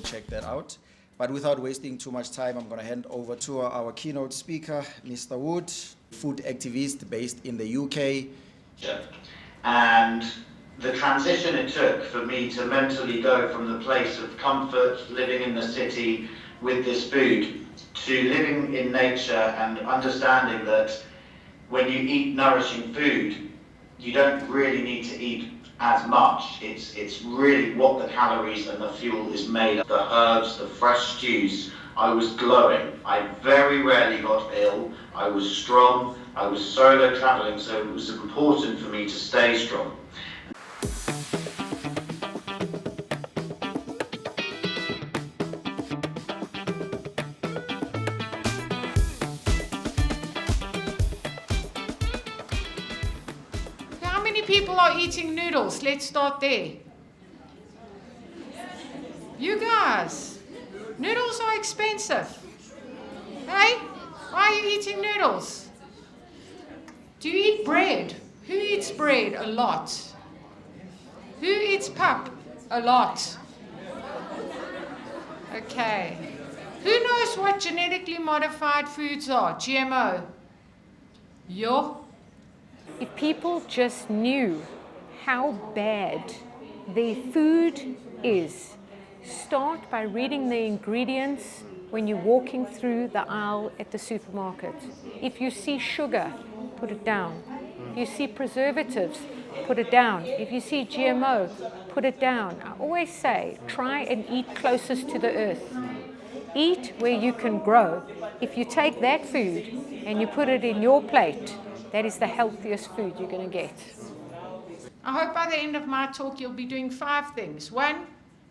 check that out. But without wasting too much time, I'm going to hand over to our keynote speaker, Mr. Wood, food activist based in the UK. And the transition it took for me to mentally go from the place of comfort, living in the city with this food, to living in nature and understanding that when you eat nourishing food, you don't really need to eat as much. It's really what the calories and the fuel is made of. The herbs, the fresh stews. I was glowing. I very rarely got ill. I was strong. I was solo traveling, so it was important for me to stay strong. How many people are eating noodles? Let's start there. You guys, noodles are expensive. Hey, why are you eating noodles? Do you eat bread? Who eats bread? A lot. Who eats pap? A lot. Okay. Who knows what genetically modified foods are? GMO. Yo. If people just knew how bad their food is, start by reading the ingredients when you're walking through the aisle at the supermarket. If you see sugar, put it down. If you see preservatives, put it down. If you see GMO, put it down. I always say, try and eat closest to the earth. Eat where you can grow. If you take that food and you put it in your plate, that is the healthiest food you're going to get. I hope by the end of my talk you'll be doing 5 things. 1,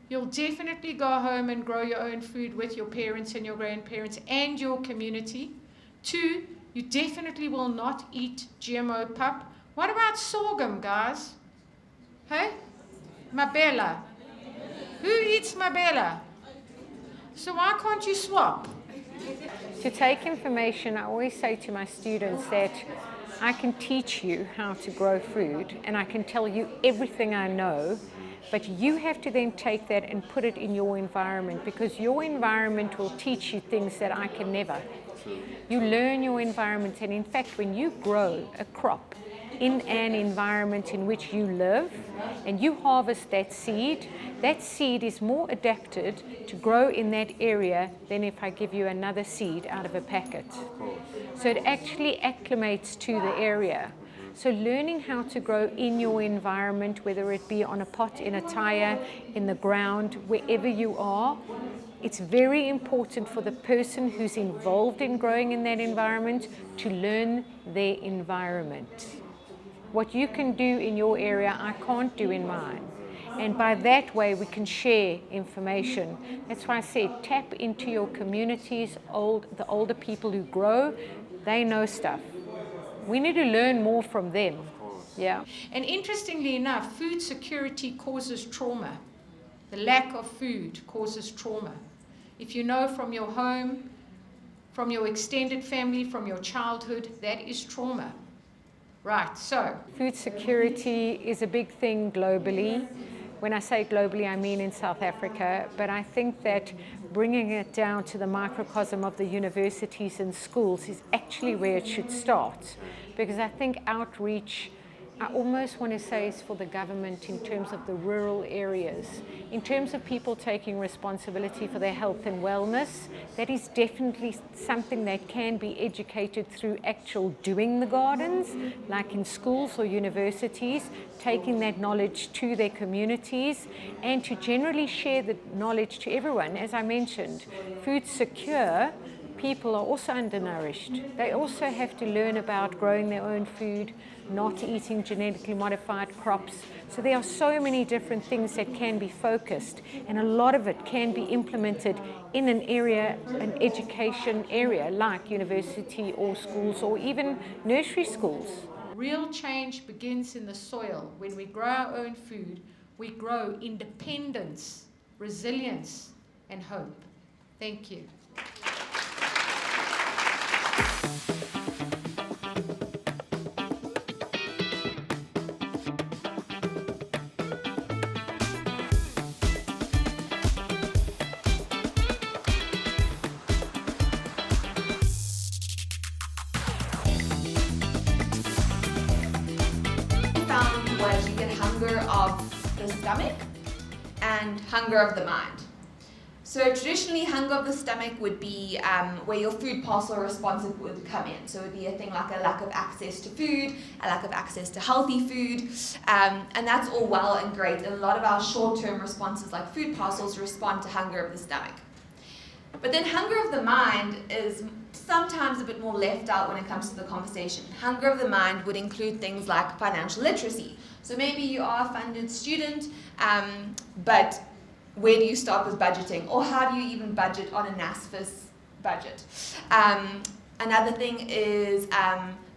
you'll definitely go home and grow your own food with your parents and your grandparents and your community. 2, you definitely will not eat GMO pap. What about sorghum, guys? Hey? Mabela. Who eats mabela? So why can't you swap? To take information, I always say to my students that I can teach you how to grow food and I can tell you everything I know, but you have to then take that and put it in your environment, because your environment will teach you things that I can never. You learn your environment, and in fact when you grow a crop in an environment in which you live and you harvest that seed is more adapted to grow in that area than if I give you another seed out of a packet. So it actually acclimates to the area. So learning how to grow in your environment, whether it be on a pot, in a tire, in the ground, wherever you are, it's very important for the person who's involved in growing in that environment to learn their environment. What you can do in your area, I can't do in mine. And by that way, we can share information. That's why I said tap into your communities, the older people who grow, they know stuff. We need to learn more from them. Yeah. And interestingly enough, food security causes trauma. The lack of food causes trauma. If you know from your home, from your extended family, from your childhood, that is trauma. Right, so. Food security is a big thing globally. When I say globally, I mean in South Africa, but I think that bringing it down to the microcosm of the universities and schools is actually where it should start. Because I think outreach, I almost want to say, is for the government in terms of the rural areas. In terms of people taking responsibility for their health and wellness, that is definitely something that can be educated through actual doing the gardens, like in schools or universities, taking that knowledge to their communities, and to generally share the knowledge to everyone. As I mentioned, food secure people are also undernourished. They also have to learn about growing their own food, not eating genetically modified crops. So there are so many different things that can be focused, and a lot of it can be implemented in an area, an education area like university or schools or even nursery schools. Real change begins in the soil. When we grow our own food, we grow independence, resilience, and hope. Thank you. the stomach and hunger of the mind. So traditionally, hunger of the stomach would be where your food parcel response would come in. So it would be a thing like a lack of access to food, a lack of access to healthy food, and that's all well and great. And a lot of our short-term responses like food parcels respond to hunger of the stomach. But then hunger of the mind is sometimes a bit more left out when it comes to the conversation. Hunger of the mind would include things like financial literacy. So maybe you are a funded student, but where do you start with budgeting? Or how do you even budget on a NSFAS budget? Another thing is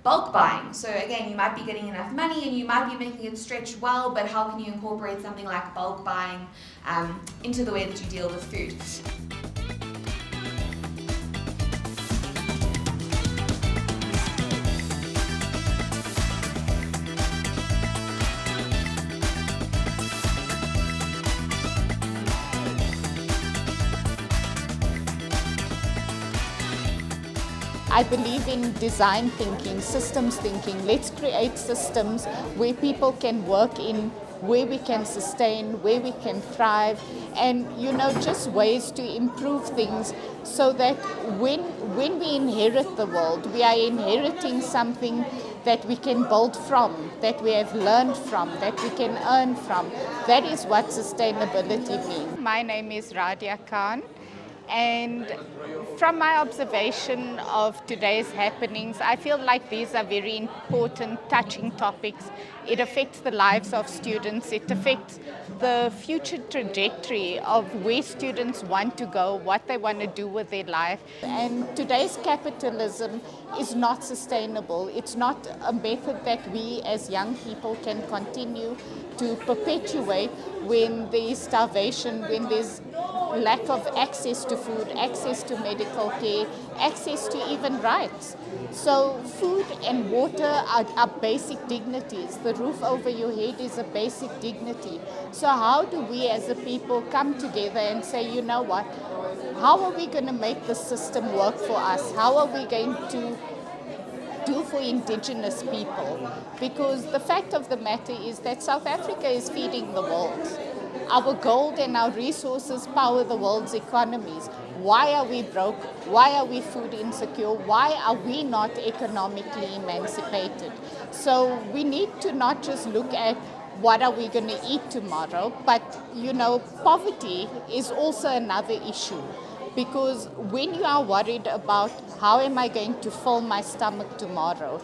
bulk buying. So again, you might be getting enough money and you might be making it stretch well, but how can you incorporate something like bulk buying into the way that you deal with food? I believe in design thinking, systems thinking. Let's create systems where people can work in, where we can sustain, where we can thrive, and just ways to improve things so that when we inherit the world, we are inheriting something that we can build from, that we have learned from, that we can earn from. That is what sustainability means. My name is Radia Khan. And from my observation of today's happenings, I feel like these are very important, touching topics. It affects the lives of students. It affects the future trajectory of where students want to go, what they want to do with their life. And today's capitalism is not sustainable. It's not a method that we as young people can continue to perpetuate when there is starvation, when there's lack of access to food, access to medical care, access to even rights. So food and water are basic dignities. The roof over your head is a basic dignity. So how do we as a people come together and say, you know what, how are we going to make the system work for us? How are we going to do for indigenous people? Because the fact of the matter is that South Africa is feeding the world. Our gold and our resources power the world's economies. Why are we broke? Why are we food insecure? Why are we not economically emancipated? So we need to not just look at what are we going to eat tomorrow, but poverty is also another issue. Because when you are worried about how am I going to fill my stomach tomorrow,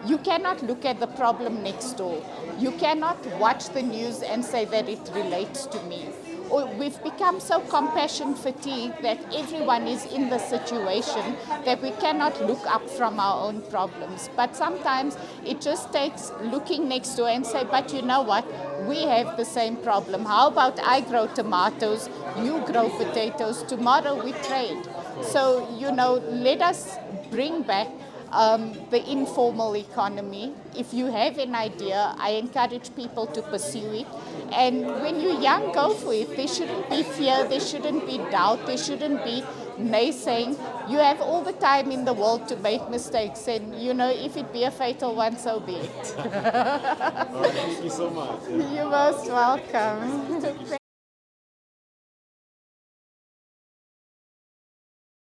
you cannot look at the problem next door. You cannot watch the news and say that it relates to me. Or we've become so compassion fatigued that everyone is in the situation that we cannot look up from our own problems. But sometimes it just takes looking next door and say, but you know what? We have the same problem. How about I grow tomatoes, you grow potatoes, tomorrow we trade. So, let us bring back the informal economy. If you have an idea, I encourage people to pursue it. And when you're young, go for it. There shouldn't be fear, there shouldn't be doubt, there shouldn't be naysaying. You have all the time in the world to make mistakes, and if it be a fatal one, so be it. Thank you so much. You're most welcome.